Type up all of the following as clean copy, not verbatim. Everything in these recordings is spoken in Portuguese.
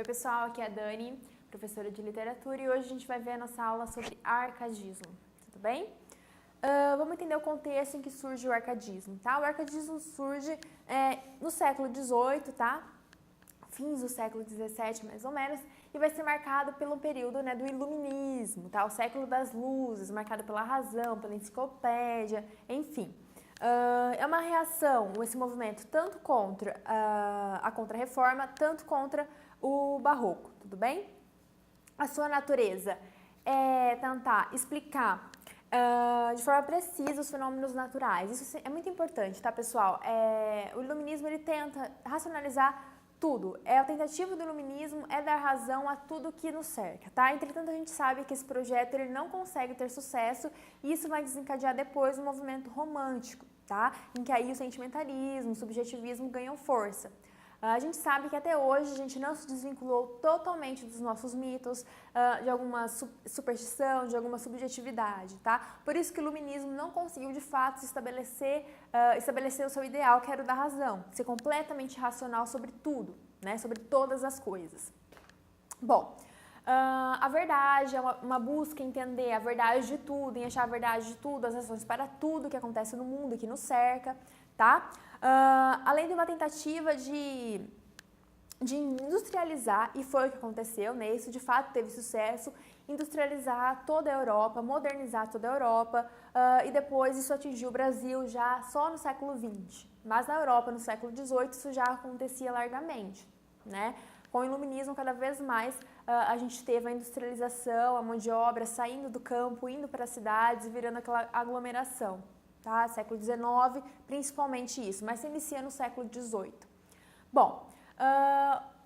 Oi pessoal, aqui é a Dani, professora de literatura, e hoje a gente vai ver a nossa aula sobre arcadismo, tudo bem? Vamos entender o contexto em que surge o arcadismo, tá? O arcadismo surge no século XVIII, tá? Fins do século XVII, mais ou menos, e vai ser marcado pelo período, né, do iluminismo, tá? O século das luzes, marcado pela razão, pela enciclopédia, enfim. É uma reação, esse movimento, tanto contra a Contra-Reforma, tanto contra o Barroco, tudo bem? A sua natureza é tentar explicar de forma precisa os fenômenos naturais. Isso é muito importante, tá, pessoal? O iluminismo, ele tenta racionalizar tudo. A tentativa do iluminismo é dar razão a tudo que nos cerca, tá? Entretanto, a gente sabe que esse projeto ele não consegue ter sucesso e isso vai desencadear depois um movimento romântico, tá? Em que aí o sentimentalismo, o subjetivismo ganham força. A gente sabe que até hoje a gente não se desvinculou totalmente dos nossos mitos, de alguma superstição, de alguma subjetividade, tá? Por isso que o iluminismo não conseguiu de fato estabelecer o seu ideal, que era o da razão, ser completamente racional sobre tudo, né? Sobre todas as coisas. Bom, a verdade é uma busca em entender a verdade de tudo, em achar a verdade de tudo, as razões para tudo que acontece no mundo e que nos cerca, tá? Além de uma tentativa de industrializar, e foi o que aconteceu, né? Isso de fato teve sucesso, industrializar toda a Europa, modernizar toda a Europa, e depois isso atingiu o Brasil já só no século XX. Mas na Europa, no século XVIII, isso já acontecia largamente, né? Com o iluminismo, cada vez mais a gente teve a industrialização, a mão de obra saindo do campo, indo para as cidades e virando aquela aglomeração. Tá? Século XIX, principalmente isso, mas se inicia no século XVIII. Bom,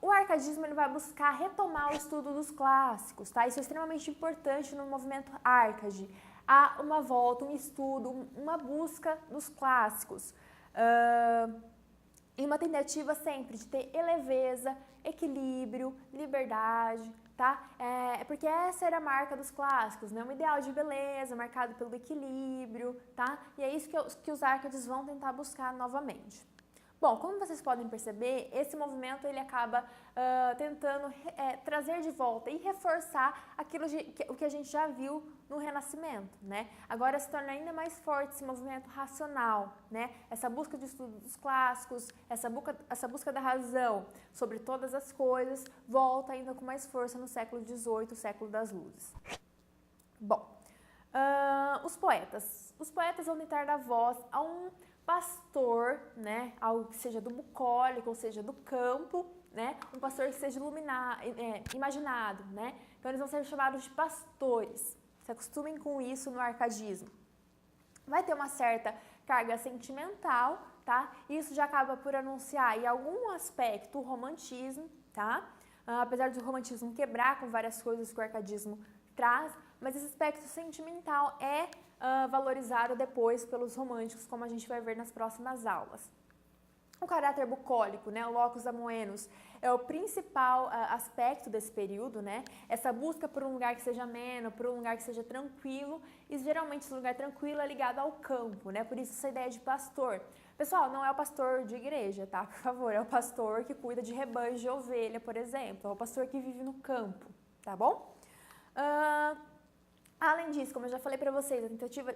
o arcadismo ele vai buscar retomar o estudo dos clássicos, tá? Isso é extremamente importante no movimento arcade. Há uma volta, um estudo, uma busca dos clássicos. E uma tentativa sempre de ter leveza, equilíbrio, liberdade, tá? Porque essa era a marca dos clássicos, né? Um ideal de beleza, marcado pelo equilíbrio, tá? E é isso que os arcades vão tentar buscar novamente. Bom, como vocês podem perceber, esse movimento ele acaba tentando trazer de volta e reforçar o que a gente já viu no Renascimento, né? Agora se torna ainda mais forte esse movimento racional, né? Essa busca de estudo dos clássicos, essa busca da razão sobre todas as coisas, volta ainda com mais força no século XVIII, o século das luzes. Bom, os poetas vão tentar dar voz a um pastor, né, algo que seja do bucólico, ou seja, do campo, né, um pastor que seja imaginado, né, então eles vão ser chamados de pastores, se acostumem com isso no arcadismo. Vai ter uma certa carga sentimental, tá, isso já acaba por anunciar em algum aspecto o romantismo, tá, apesar do romantismo quebrar com várias coisas que o arcadismo traz, mas esse aspecto sentimental é valorizado depois pelos românticos, como a gente vai ver nas próximas aulas. O caráter bucólico, né, o locus amoenus, é o principal aspecto desse período, né? Essa busca por um lugar que seja ameno, por um lugar que seja tranquilo, e geralmente esse lugar tranquilo é ligado ao campo, né? Por isso essa ideia de pastor. Pessoal, não é o pastor de igreja, tá? Por favor, é o pastor que cuida de rebanhos de ovelha, por exemplo, é o pastor que vive no campo, tá bom? Além disso, como eu já falei para vocês,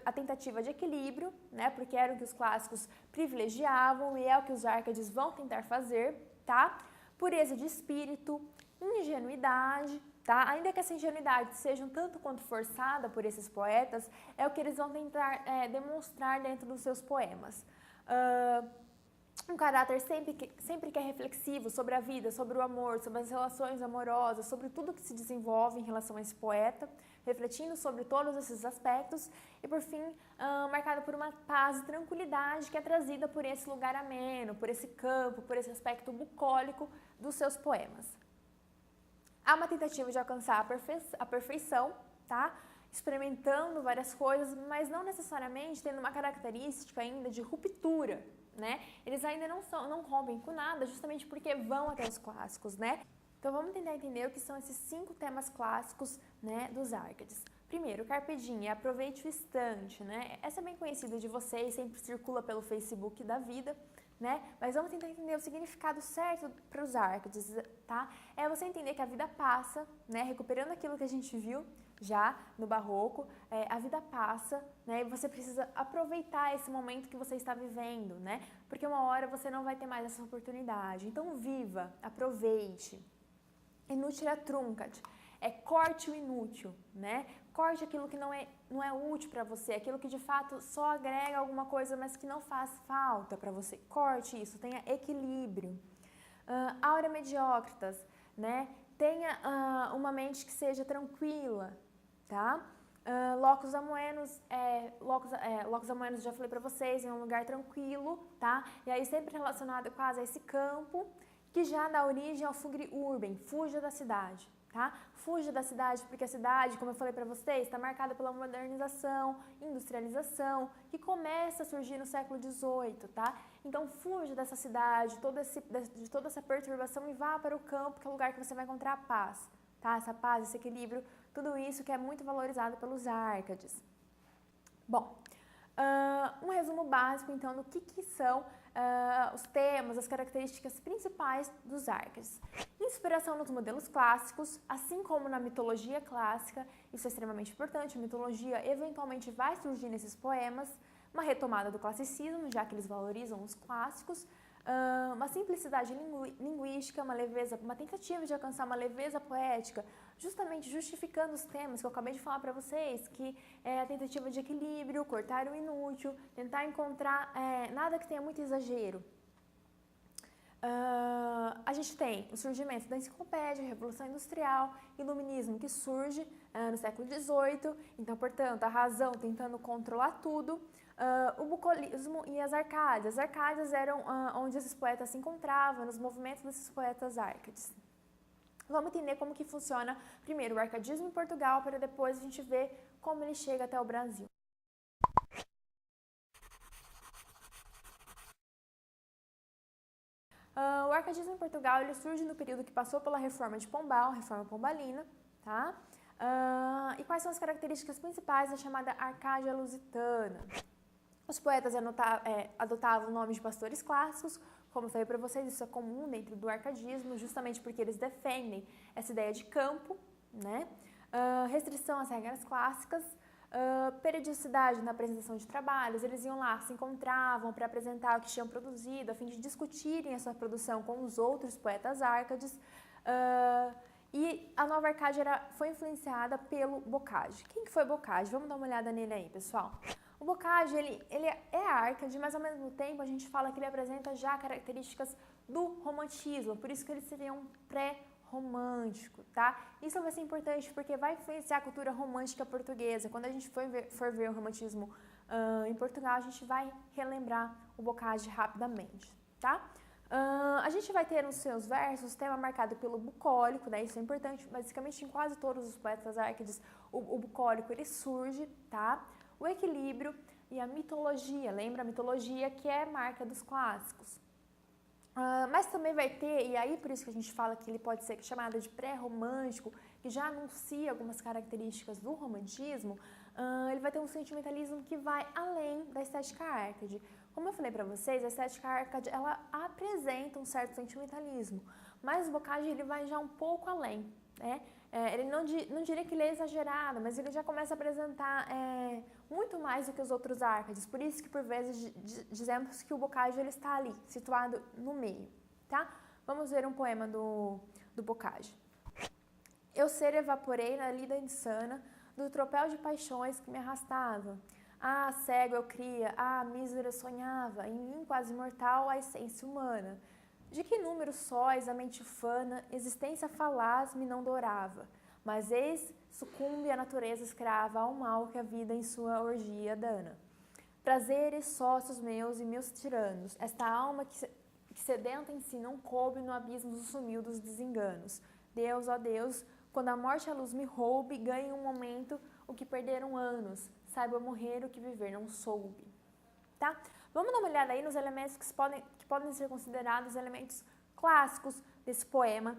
a tentativa de equilíbrio, né, porque era o que os clássicos privilegiavam e é o que os arcades vão tentar fazer, tá? Pureza de espírito, ingenuidade, tá? Ainda que essa ingenuidade seja um tanto quanto forçada por esses poetas, é o que eles vão tentar demonstrar dentro dos seus poemas. Um caráter sempre que é reflexivo sobre a vida, sobre o amor, sobre as relações amorosas, sobre tudo que se desenvolve em relação a esse poeta, refletindo sobre todos esses aspectos e, por fim, marcado por uma paz e tranquilidade que é trazida por esse lugar ameno, por esse campo, por esse aspecto bucólico dos seus poemas. Há uma tentativa de alcançar a perfeição, tá? Experimentando várias coisas, mas não necessariamente tendo uma característica ainda de ruptura, né? Eles ainda não rompem com nada, justamente porque vão até os clássicos, né? Então vamos tentar entender o que são esses 5 temas clássicos, né, dos arcades. Primeiro, Carpe Diem, aproveite o instante, né? Essa é bem conhecida de vocês, sempre circula pelo Facebook da vida, né? Mas vamos tentar entender o significado certo para os Árcades, tá? É você entender que a vida passa, né? Recuperando aquilo que a gente viu já no Barroco, a vida passa, né? E você precisa aproveitar esse momento que você está vivendo, né? Porque uma hora você não vai ter mais essa oportunidade. Então viva, aproveite. Inutile truncat, corte o inútil, né? Corte aquilo que não é útil para você, aquilo que de fato só agrega alguma coisa, mas que não faz falta para você. Corte isso, tenha equilíbrio. Aura mediocritas, né? Tenha uma mente que seja tranquila, tá? Locus amoenos, locus amoenos já falei para vocês, é um lugar tranquilo, tá? E aí sempre relacionado quase a esse campo, que já dá origem ao fugere urbem, fuja da cidade, tá? Fuja da cidade, porque a cidade, como eu falei para vocês, está marcada pela modernização, industrialização, que começa a surgir no século XVIII, tá? Então fuja dessa cidade, de toda essa perturbação e vá para o campo, que é o lugar que você vai encontrar a paz, tá? Essa paz, esse equilíbrio, tudo isso que é muito valorizado pelos Árcades. Bom, um resumo básico, então, do que são os temas, as características principais dos Árcades. Inspiração nos modelos clássicos, assim como na mitologia clássica, isso é extremamente importante, a mitologia eventualmente vai surgir nesses poemas, uma retomada do classicismo, já que eles valorizam os clássicos, uma simplicidade linguística, uma leveza, uma tentativa de alcançar uma leveza poética, justamente justificando os temas que eu acabei de falar para vocês, que é a tentativa de equilíbrio, cortar o inútil, tentar encontrar nada que tenha muito exagero. A gente tem o surgimento da enciclopédia, a Revolução Industrial, Iluminismo que surge no século XVIII, então, portanto, a razão tentando controlar tudo, o bucolismo e as Arcádias. As Arcádias eram onde esses poetas se encontravam, nos movimentos desses poetas Árcades. Vamos entender como que funciona primeiro o arcadismo em Portugal, para depois a gente ver como ele chega até o Brasil. O arcadismo em Portugal ele surge no período que passou pela reforma de Pombal, reforma pombalina, tá? E quais são as características principais da chamada Arcádia lusitana? Os poetas adotavam nomes de pastores clássicos, como eu falei para vocês, isso é comum dentro do arcadismo, justamente porque eles defendem essa ideia de campo, né? Restrição às regras clássicas, periodicidade na apresentação de trabalhos, eles iam lá, se encontravam para apresentar o que tinham produzido, a fim de discutirem a sua produção com os outros poetas Árcades, e a nova Arcádia foi influenciada pelo Bocage. Quem que foi Bocage? Vamos dar uma olhada nele aí, pessoal. O Bocage, ele é Árcade, mas ao mesmo tempo a gente fala que ele apresenta já características do romantismo, por isso que ele seria um pré-romântico, tá? Isso vai ser importante porque vai influenciar a cultura romântica portuguesa. Quando a gente for ver o romantismo em Portugal, a gente vai relembrar o Bocage rapidamente, tá? A gente vai ter nos seus versos tema marcado pelo bucólico, né? Isso é importante, basicamente em quase todos os poetas Árcades, o bucólico ele surge, tá? O equilíbrio e a mitologia, lembra a mitologia que é marca dos clássicos. Mas também vai ter, e aí por isso que a gente fala que ele pode ser chamado de pré-romântico, que já anuncia algumas características do romantismo, ele vai ter um sentimentalismo que vai além da estética Árcade. Como eu falei para vocês, a estética Árcade, ela apresenta um certo sentimentalismo, mas o Bocage ele vai já um pouco além, né? Ele não diria que ele é exagerado, mas ele já começa a apresentar muito mais do que os outros Árcades, por isso que por vezes dizemos que o Bocage ele está ali, situado no meio, tá? Vamos ver um poema do Bocage. Eu ser evaporei na lida insana do tropel de paixões que me arrastava. Ah, cego eu cria, ah, mísero eu sonhava, em mim quase mortal a essência humana. De que número sóis a mente ufana, existência falaz me não dourava, mas eis sucumbe a natureza escrava ao mal que a vida em sua orgia dana. Prazeres sócios meus e meus tiranos, esta alma que sedenta em si não coube no abismo do sumiu dos desenganos. Deus, ó Deus, quando a morte a luz me roube, ganhe um momento o que perderam anos, saiba morrer o que viver não soube. Tá? Vamos dar uma olhada aí nos elementos que podem ser considerados elementos clássicos desse poema,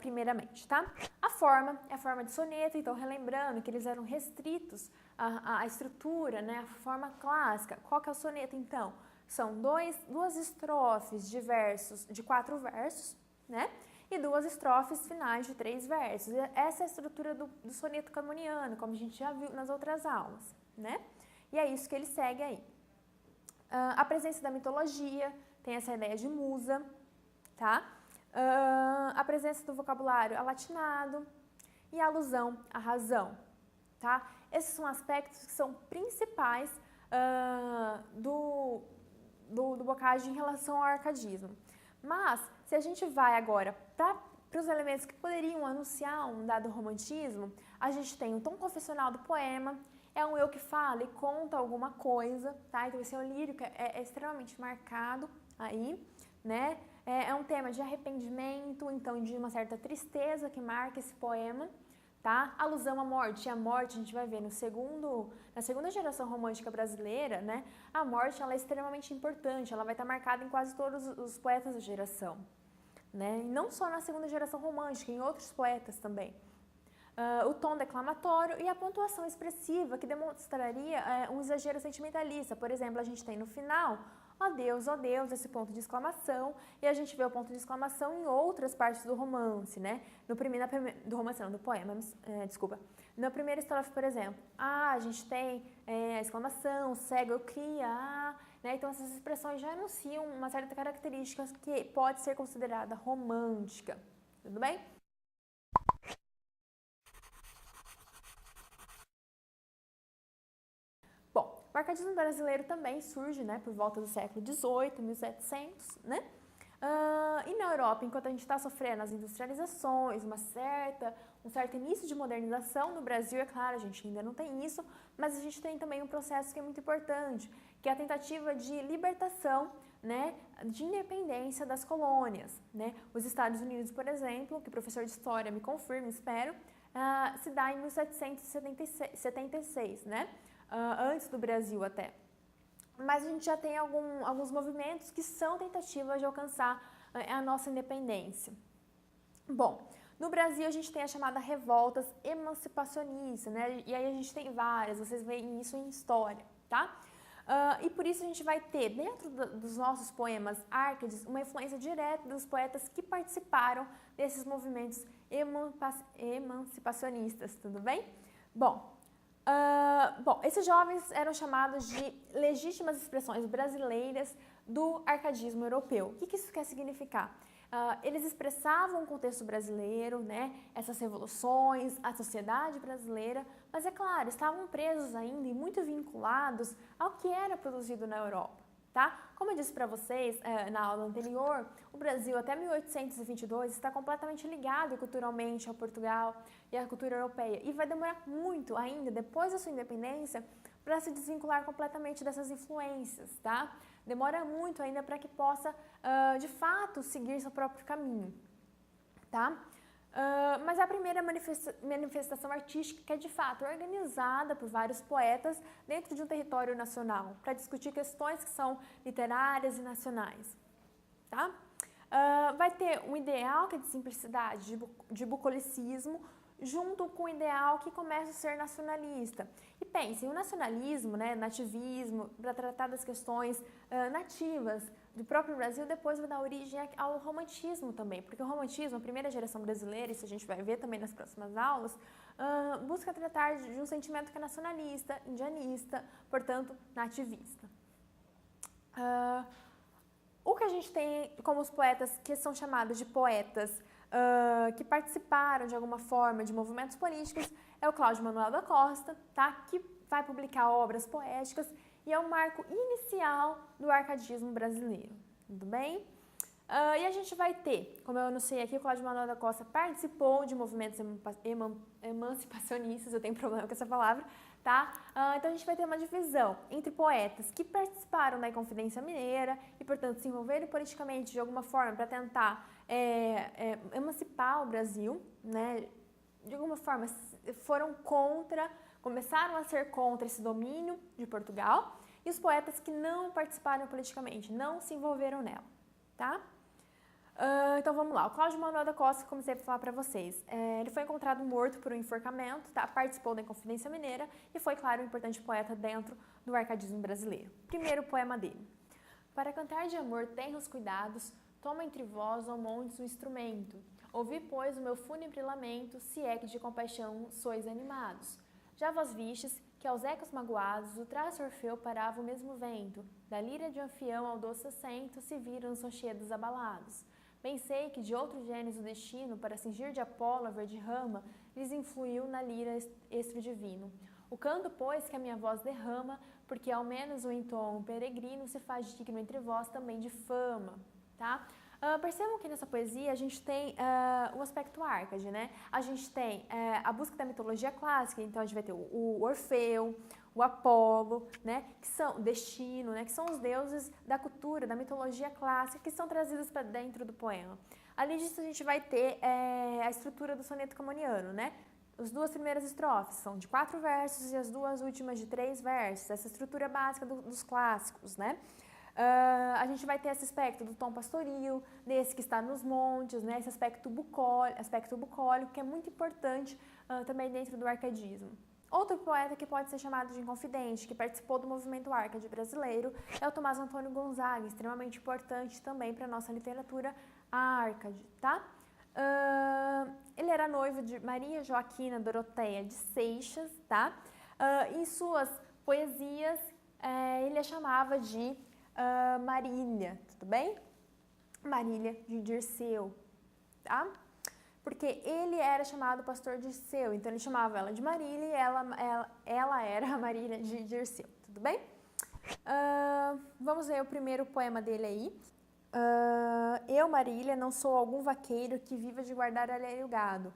primeiramente, tá? A forma é a forma de soneto, então relembrando que eles eram restritos a estrutura, né, a forma clássica. Qual que é o soneto, então? São duas estrofes de 4 versos, né? E 2 estrofes finais de 3 versos. Essa é a estrutura do soneto camoniano, como a gente já viu nas outras aulas, né? E é isso que ele segue aí. A presença da mitologia, tem essa ideia de musa, tá? A presença do vocabulário alatinado e a alusão à razão, tá? Esses são aspectos que são principais do Bocage em relação ao arcadismo. Mas, se a gente vai agora para os elementos que poderiam anunciar um dado romantismo, a gente tem o tom confessional do poema, é um eu que fala e conta alguma coisa, tá? Então esse eu lírico é extremamente marcado aí, né? É um tema de arrependimento, então de uma certa tristeza que marca esse poema, tá? Alusão à morte. E a morte, a gente vai ver na segunda geração romântica brasileira, né? A morte, ela é extremamente importante, ela vai estar marcada em quase todos os poetas da geração, né? E não só na segunda geração romântica, em outros poetas também. O tom declamatório e a pontuação expressiva, que demonstraria um exagero sentimentalista. Por exemplo, a gente tem no final, ó Deus, esse ponto de exclamação, e a gente vê o ponto de exclamação em outras partes do romance, né? Do romance não, do poema, desculpa. Na primeira estrofe, por exemplo, a gente tem a exclamação, cego eu cria, né? Então essas expressões já anunciam uma certa característica que pode ser considerada romântica, tudo bem? O arcadismo brasileiro também surge, né, por volta do século XVIII, 1700, né? E na Europa, enquanto a gente está sofrendo as industrializações, um certo início de modernização, no Brasil, é claro, a gente ainda não tem isso, mas a gente tem também um processo que é muito importante, que é a tentativa de libertação, né, de independência das colônias, né? Os Estados Unidos, por exemplo, que o professor de História me confirma, espero, se dá em 1776, né? Antes do Brasil até. Mas a gente já tem alguns movimentos que são tentativas de alcançar a nossa independência. Bom, no Brasil a gente tem a chamada revoltas emancipacionistas, né? E aí a gente tem várias, vocês veem isso em história, tá? E por isso a gente vai ter, dentro dos nossos poemas Árcades, uma influência direta dos poetas que participaram desses movimentos emancipacionistas, tudo bem? Bom, esses jovens eram chamados de legítimas expressões brasileiras do arcadismo europeu. O que isso quer significar? Eles expressavam o contexto brasileiro, né, essas revoluções, a sociedade brasileira, mas é claro, estavam presos ainda e muito vinculados ao que era produzido na Europa, tá? Como eu disse para vocês na aula anterior, o Brasil até 1822 está completamente ligado culturalmente ao Portugal e à cultura europeia e vai demorar muito ainda, depois da sua independência, para se desvincular completamente dessas influências, tá? Demora muito ainda para que possa, de fato, seguir seu próprio caminho, tá? Mas a primeira manifestação artística é, de fato, organizada por vários poetas dentro de um território nacional, para discutir questões que são literárias e nacionais, tá? Vai ter um ideal que é de simplicidade, de bucolicismo, junto com o ideal que começa a ser nacionalista. E pensem, o nacionalismo, né, nativismo, para tratar das questões nativas do próprio Brasil, depois vai dar origem ao romantismo também, porque o romantismo, a primeira geração brasileira, isso a gente vai ver também nas próximas aulas, busca tratar de um sentimento que é nacionalista, indianista, portanto, nativista. O que a gente tem como os poetas que são chamados de poetas que participaram de alguma forma de movimentos políticos é o Cláudio Manuel da Costa, tá? Que vai publicar obras poéticas e é o marco inicial do arcadismo brasileiro, tudo bem? E a gente vai ter, como eu anunciei aqui, o Cláudio Manuel da Costa participou de movimentos emancipacionistas, eu tenho problema com essa palavra, tá? Então a gente vai ter uma divisão entre poetas que participaram da Inconfidência Mineira e, portanto, se envolveram politicamente de alguma forma para tentar emancipar o Brasil, né? De alguma forma começaram a ser contra esse domínio de Portugal, e os poetas que não participaram politicamente, não se envolveram nela, tá? Então vamos lá, o Cláudio Manuel da Costa, como sempre falar para vocês, ele foi encontrado morto por um enforcamento, tá? Participou da Inconfidência Mineira e foi, claro, um importante poeta dentro do arcadismo brasileiro. Primeiro poema dele. Para cantar de amor tenros cuidados, toma entre vós, ó montes, o instrumento. Ouvi, pois, o meu fúnebre lamento, se é que de compaixão sois animados. Já vós vistes que aos ecos magoados o traço Orfeu parava o mesmo vento, da lira de Anfião ao doce assento se viram os rochedos abalados. Bem sei que de outro gênesis o destino, para cingir de Apolo a verde rama, lhes influiu na lira estro divino. O canto, pois, que a minha voz derrama, porque ao menos o entomo peregrino se faz digno entre vós também de fama, tá? Percebam que nessa poesia a gente tem o aspecto Arcade, né? A gente tem a busca da mitologia clássica, então a gente vai ter o Orfeu, o Apolo, né? Que são o destino, né? Que são os deuses da cultura, da mitologia clássica, que são trazidos para dentro do poema. Além disso, a gente vai ter a estrutura do soneto camoniano, né? As duas primeiras estrofes são de 4 versos e as duas últimas de 3 versos, essa estrutura básica dos clássicos, né? A gente vai ter esse aspecto do tom pastoril, desse que está nos montes, né? Esse aspecto bucólico, que é muito importante também dentro do arcadismo. Outro poeta que pode ser chamado de inconfidente, que participou do movimento Arcade brasileiro, é o Tomás Antônio Gonzaga, extremamente importante também para a nossa literatura Arcade, tá? Ele era noivo de Maria Joaquina Doroteia de Seixas, tá? Em suas poesias, ele a chamava de Marília, tudo bem? Marília de Dirceu, tá? Porque ele era chamado pastor Dirceu, então ele chamava ela de Marília e ela era a Marília de Dirceu, tudo bem? Vamos ver o primeiro poema dele aí. Eu, Marília, não sou algum vaqueiro que viva de guardar alheio gado,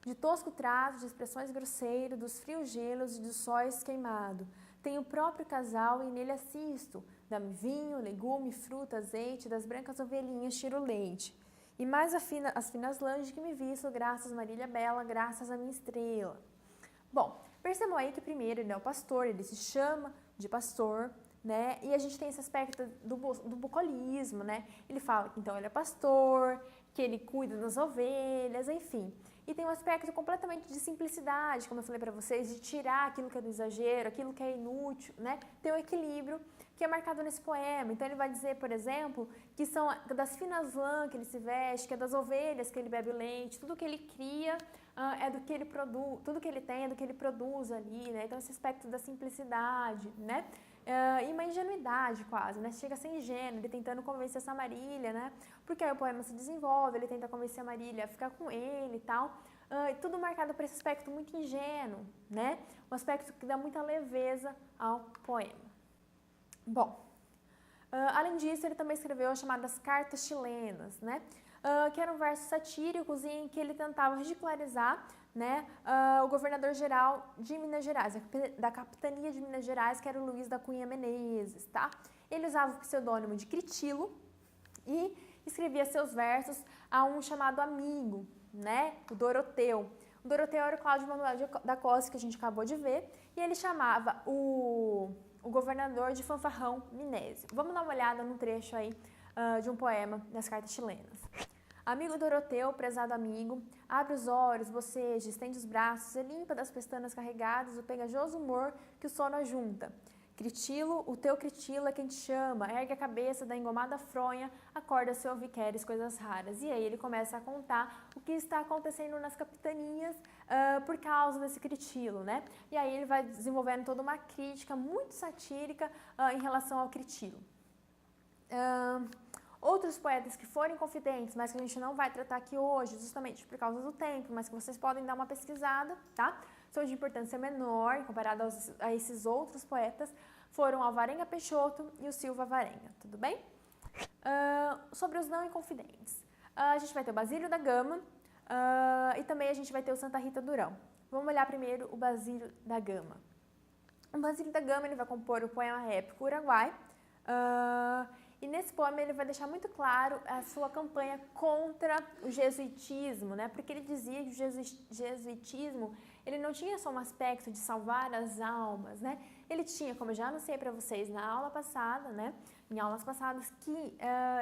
de tosco traço, de expressões grosseiras, dos frios gelos e dos sóis queimado. Tenho o próprio casal e nele assisto. Dá-me vinho, legume, fruta, azeite, das brancas ovelhinhas tiro leite. E mais as finas lãs que me visto, graças Marília Bela, graças à minha estrela. Bom, percebam aí que primeiro ele é o pastor, ele se chama de pastor, né? E a gente tem esse aspecto do bucolismo, né? Ele fala que então ele é pastor, que ele cuida das ovelhas, enfim. E tem um aspecto completamente de simplicidade, como eu falei para vocês, de tirar aquilo que é do exagero, aquilo que é inútil, né? Tem um equilíbrio que é marcado nesse poema. Então ele vai dizer, por exemplo, que são das finas lãs que ele se veste, que é das ovelhas que ele bebe o leite, tudo que ele cria é do que ele produz, tudo que ele tem é do que ele produz ali, né? Então esse aspecto da simplicidade, né? E uma ingenuidade quase, né? Chega a ser ingênuo, ele tentando convencer essa Marília, né? Porque aí o poema se desenvolve, ele tenta convencer a Marília a ficar com ele e tal. E tudo marcado por esse aspecto muito ingênuo, né? Um aspecto que dá muita leveza ao poema. Bom, além disso, ele também escreveu as chamadas cartas chilenas, né? Que eram versos satíricos em que ele tentava ridicularizar, né, o governador-geral de Minas Gerais, da capitania de Minas Gerais, que era o Luiz da Cunha Menezes, tá? Ele usava o pseudônimo de Critilo e escrevia seus versos a um chamado amigo, né, o Doroteu. O Doroteu era o Cláudio Manuel da Costa, que a gente acabou de ver, e ele chamava o governador de Fanfarrão Minésio. Vamos dar uma olhada num trecho aí de um poema das cartas chilenas. Amigo Doroteu, prezado amigo, abre os olhos, boceja, estende os braços e limpa das pestanas carregadas o pegajoso humor que o sono ajunta. Critilo, o teu Critilo é quem te chama, ergue a cabeça da engomada fronha, acorda se ouvir queres coisas raras. E aí ele começa a contar o que está acontecendo nas capitanias por causa desse Critilo, né? E aí ele vai desenvolvendo toda uma crítica muito satírica em relação ao Critilo. Outros poetas que foram confidentes, mas que a gente não vai tratar aqui hoje, justamente por causa do tempo, mas que vocês podem dar uma pesquisada, tá? São de importância menor, comparado a esses outros poetas, foram o Alvarenga Peixoto e o Silva Varenga, tudo bem? Sobre os não inconfidentes. A gente vai ter o Basílio da Gama e também a gente vai ter o Santa Rita Durão. Vamos olhar primeiro o Basílio da Gama. O Basílio da Gama ele vai compor o poema épico Uruguai, e nesse poema ele vai deixar muito claro a sua campanha contra o jesuitismo, né? Porque ele dizia que o jesuitismo ele não tinha só um aspecto de salvar as almas, né? ele tinha, como eu já anunciei para vocês na aula passada, né, em aulas passadas, que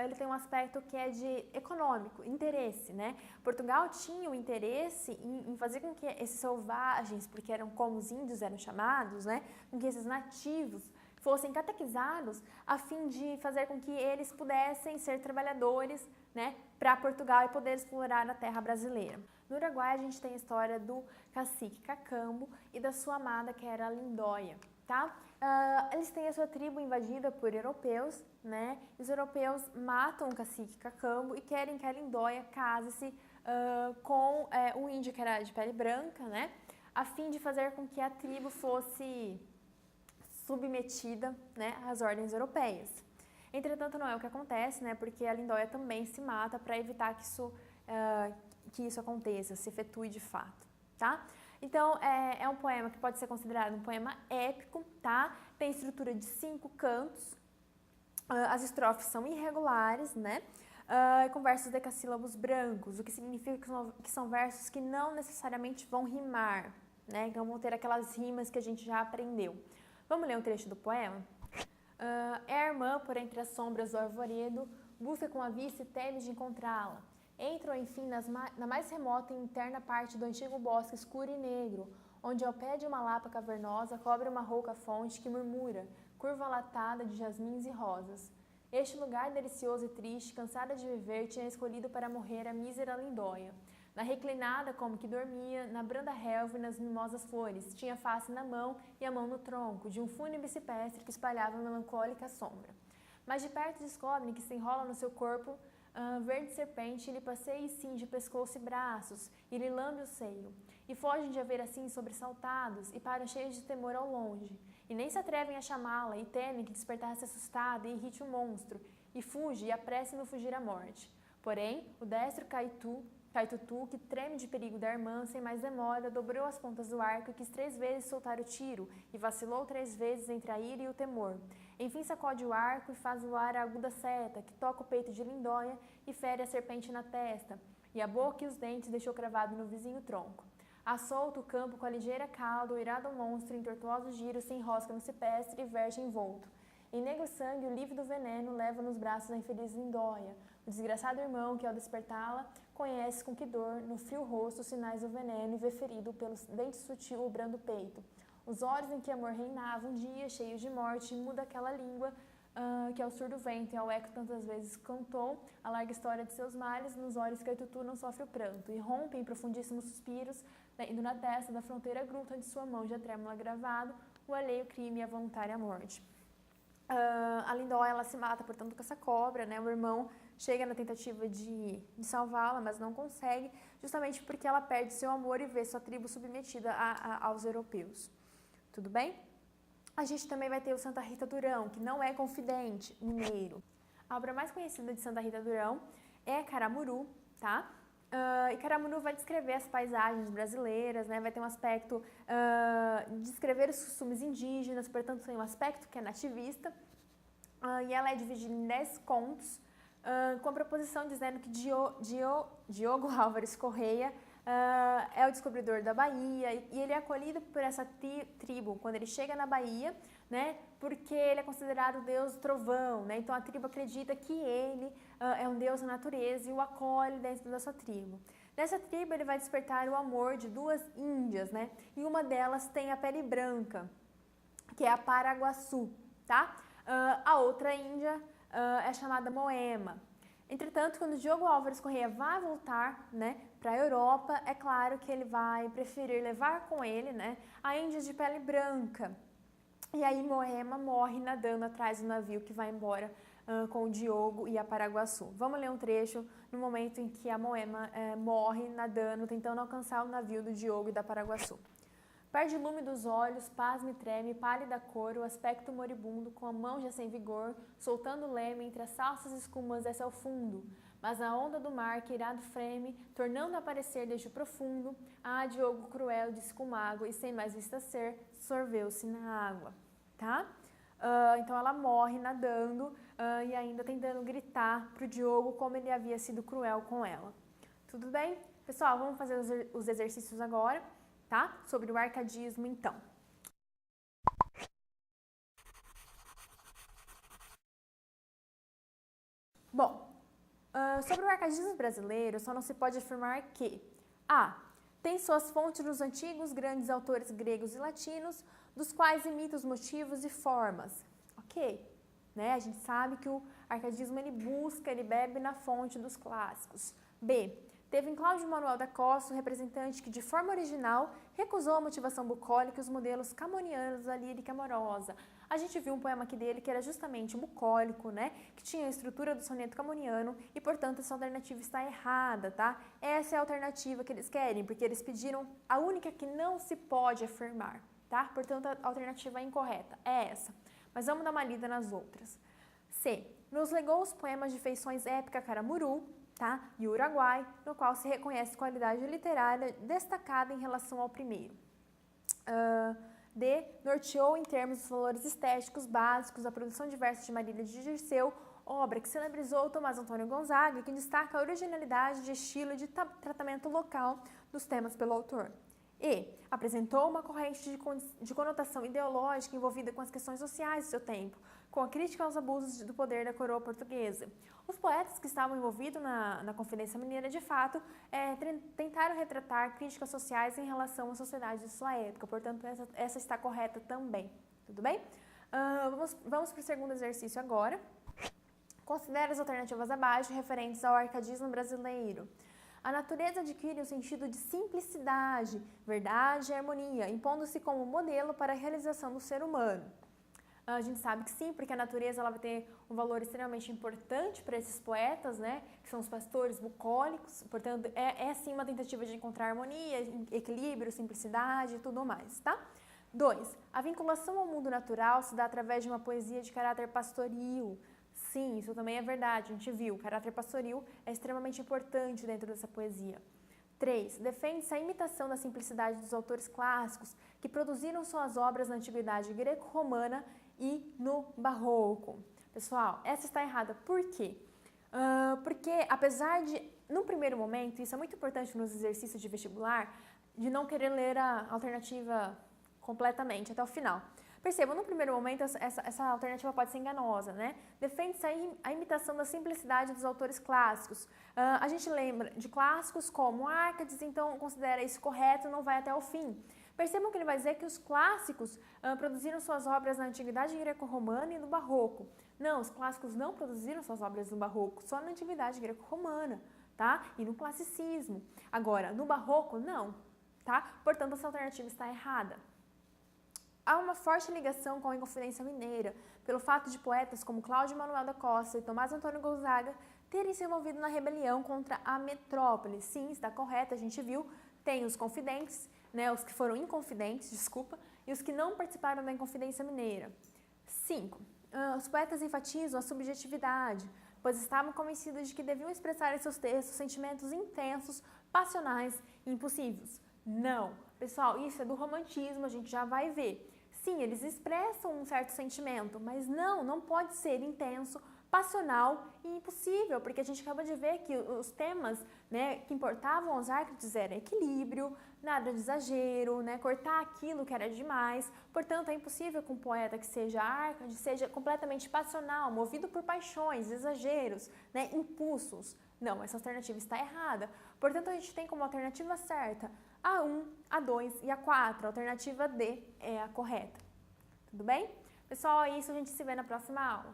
ele tem um aspecto que é de econômico, interesse, né? Portugal tinha o interesse em fazer com que esses selvagens, porque eram como os índios eram chamados, né, com que esses nativos fossem catequizados a fim de fazer com que eles pudessem ser trabalhadores, né, para Portugal e poder explorar a terra brasileira. No Uruguai a gente tem a história do cacique Cacambo e da sua amada, que era a Lindóia, tá? Eles têm a sua tribo invadida por europeus, né? Os europeus matam o cacique Cacambo e querem que a Lindóia case-se com um índio que era de pele branca, né? A fim de fazer com que a tribo fosse submetida, né, às ordens europeias. Entretanto, não é o que acontece, né? Porque a Lindóia também se mata para evitar que isso aconteça, se efetue de fato, tá? Então, é um poema que pode ser considerado um poema épico, tá? Tem estrutura de 5 cantos, as estrofes são irregulares, né? Com versos decassílabos brancos, o que significa que são versos que não necessariamente vão rimar, né? Então, vão ter aquelas rimas que a gente já aprendeu. Vamos ler um trecho do poema? É a irmã, por entre as sombras do arvoredo, busca com a vista e teme de encontrá-la. Entram, enfim, na mais remota e interna parte do antigo bosque escuro e negro, onde ao pé de uma lapa cavernosa cobre uma rouca fonte que murmura, curva latada de jasmins e rosas. Este lugar delicioso e triste, cansada de viver, tinha escolhido para morrer a mísera Lindóia. Na reclinada, como que dormia, na branda relva e nas mimosas flores, tinha face na mão e a mão no tronco, de um fúnebre cipestre que espalhava melancólica sombra. Mas de perto descobrem que se enrola no seu corpo verde serpente, lhe passeia e cinge pescoço e braços, e lhe lambe o seio. E fogem de haver assim sobressaltados, e param cheios de temor ao longe. E nem se atrevem a chamá-la, e temem que despertasse assustada e irrite o monstro, e fuge, e apresse no fugir à morte. Porém, o destro Caitutu, que treme de perigo da irmã, sem mais demora, dobrou as pontas do arco e quis 3 vezes soltar o tiro, e vacilou 3 vezes entre a ira e o temor. Enfim sacode o arco e faz voar a aguda seta, que toca o peito de Lindóia e fere a serpente na testa, e a boca e os dentes deixou cravado no vizinho tronco. Assolta o campo com a ligeira cauda, o irado monstro em tortuosos giros se enrosca no cipestre e verge envolto. Em negro sangue, o lívido veneno leva nos braços a infeliz Lindóia, o desgraçado irmão que, ao despertá-la, conhece com que dor, no frio rosto, os sinais do veneno e vê ferido pelo dente sutil o brando peito. Os olhos em que amor reinava um dia, cheios de morte, muda aquela língua que ao surdo vento e ao eco tantas vezes cantou a larga história de seus males, nos olhos Caitutu não sofre o pranto, e rompe em profundíssimos suspiros, indo na testa da fronteira gruta de sua mão já trêmula gravado, o alheio crime e a voluntária morte. A Lindóia, ela se mata, portanto, com essa cobra, né? O irmão chega na tentativa de salvá-la, mas não consegue, justamente porque ela perde seu amor e vê sua tribo submetida aos europeus. Tudo bem? A gente também vai ter o Santa Rita Durão, que não é confidente, mineiro. A obra mais conhecida de Santa Rita Durão é Caramuru, tá? E Caramuru vai descrever as paisagens brasileiras, né? Vai ter um aspecto de descrever os costumes indígenas, portanto tem um aspecto que é nativista, e ela é dividida em 10 contos, com a proposição dizendo que Diogo Álvares Correia é o descobridor da Bahia, e ele é acolhido por essa tribo quando ele chega na Bahia, né, porque ele é considerado o deus do trovão, né, então a tribo acredita que ele é um deus da natureza e o acolhe dentro da sua tribo. Nessa tribo ele vai despertar o amor de 2 índias, né, e uma delas tem a pele branca, que é a Paraguaçu, tá? A outra índia é chamada Moema. Entretanto, quando Diogo Álvares Correia vai voltar, né, para a Europa, é claro que ele vai preferir levar com ele, né, a índia de pele branca. E aí Moema morre nadando atrás do navio que vai embora com o Diogo e a Paraguaçu. Vamos ler um trecho no momento em que a Moema morre nadando, tentando alcançar o navio do Diogo e da Paraguaçu. Perde o lume dos olhos, pasme e treme, pálida cor, o aspecto moribundo, com a mão já sem vigor, soltando o leme entre as salsas escumas desce ao fundo. Mas na onda do mar que irado freme, tornando a aparecer desde o profundo, Diogo cruel disse com mágoa e sem mais vista ser, sorveu-se na água, tá? Então ela morre nadando e ainda tentando gritar pro Diogo como ele havia sido cruel com ela. Tudo bem? Pessoal, vamos fazer os exercícios agora, tá? Sobre o arcadismo, então. Bom, sobre o arcadismo brasileiro, só não se pode afirmar que A. Tem suas fontes nos antigos grandes autores gregos e latinos, dos quais imita os motivos e formas. Ok, né? A gente sabe que o arcadismo ele bebe na fonte dos clássicos. B. Teve em Cláudio Manuel da Costa um representante que, de forma original, recusou a motivação bucólica e os modelos camonianos da lírica amorosa. A gente viu um poema aqui dele que era justamente bucólico, né? Que tinha a estrutura do soneto camoniano e, portanto, essa alternativa está errada, tá? Essa é a alternativa que eles querem, porque eles pediram a única que não se pode afirmar, tá? Portanto, a alternativa incorreta é essa. Mas vamos dar uma lida nas outras. C. Nos legou os poemas de feições épica Caramuru, tá? E Uruguai, no qual se reconhece qualidade literária destacada em relação ao primeiro. D. Norteou em termos dos valores estéticos básicos a produção diversa de Marília de Dirceu, obra que celebrizou Tomás Antônio Gonzaga e que destaca a originalidade de estilo e de tratamento local dos temas pelo autor. E. Apresentou uma corrente de conotação ideológica envolvida com as questões sociais do seu tempo, com a crítica aos abusos do poder da coroa portuguesa. Os poetas que estavam envolvidos na Confidência Mineira, de fato, tentaram retratar críticas sociais em relação à sociedade de sua época, portanto, essa está correta também. Tudo bem? Vamos para o segundo exercício agora. Considere as alternativas abaixo referentes ao arcadismo brasileiro. A natureza adquire um sentido de simplicidade, verdade e harmonia, impondo-se como modelo para a realização do ser humano. A gente sabe que sim, porque a natureza ela vai ter um valor extremamente importante para esses poetas, né? Que são os pastores bucólicos, portanto, é sim uma tentativa de encontrar harmonia, equilíbrio, simplicidade e tudo mais, tá? 2. A vinculação ao mundo natural se dá através de uma poesia de caráter pastoril. Sim, isso também é verdade, a gente viu, o caráter pastoril é extremamente importante dentro dessa poesia. 3. Defende-se a imitação da simplicidade dos autores clássicos que produziram suas obras na antiguidade greco-romana e no barroco. Pessoal, essa está errada. Por quê? Porque apesar de, no primeiro momento, isso é muito importante nos exercícios de vestibular, de não querer ler a alternativa completamente até o final. Percebam, no primeiro momento, essa alternativa pode ser enganosa, né? Defende-se a imitação da simplicidade dos autores clássicos. A gente lembra de clássicos como Arcades, então considera isso correto e não vai até o fim. Percebam que ele vai dizer que os clássicos produziram suas obras na antiguidade greco-romana e no barroco. Não, os clássicos não produziram suas obras no barroco, só na antiguidade greco-romana, tá? E no classicismo. Agora, no barroco, não, tá? Portanto, essa alternativa está errada. Há uma forte ligação com a Inconfidência Mineira, pelo fato de poetas como Cláudio Manuel da Costa e Tomás Antônio Gonzaga terem se envolvido na rebelião contra a metrópole. Sim, está correto, a gente viu, tem os confidentes, né, os que foram inconfidentes, desculpa, e os que não participaram da Inconfidência Mineira. 5. Os poetas enfatizam a subjetividade, pois estavam convencidos de que deviam expressar em seus textos sentimentos intensos, passionais e impulsivos. Não, pessoal, isso é do romantismo, a gente já vai ver. Sim, eles expressam um certo sentimento, mas não pode ser intenso, passional e impossível, porque a gente acaba de ver que os temas, né, que importavam aos Arcades era equilíbrio, nada de exagero, né, cortar aquilo que era demais. Portanto, é impossível que um poeta que seja Arcade seja completamente passional, movido por paixões, exageros, né, impulsos. Não, essa alternativa está errada. Portanto, a gente tem como alternativa certa A1, A2 e A4. A alternativa D é a correta. Tudo bem? Pessoal, é isso. A gente se vê na próxima aula.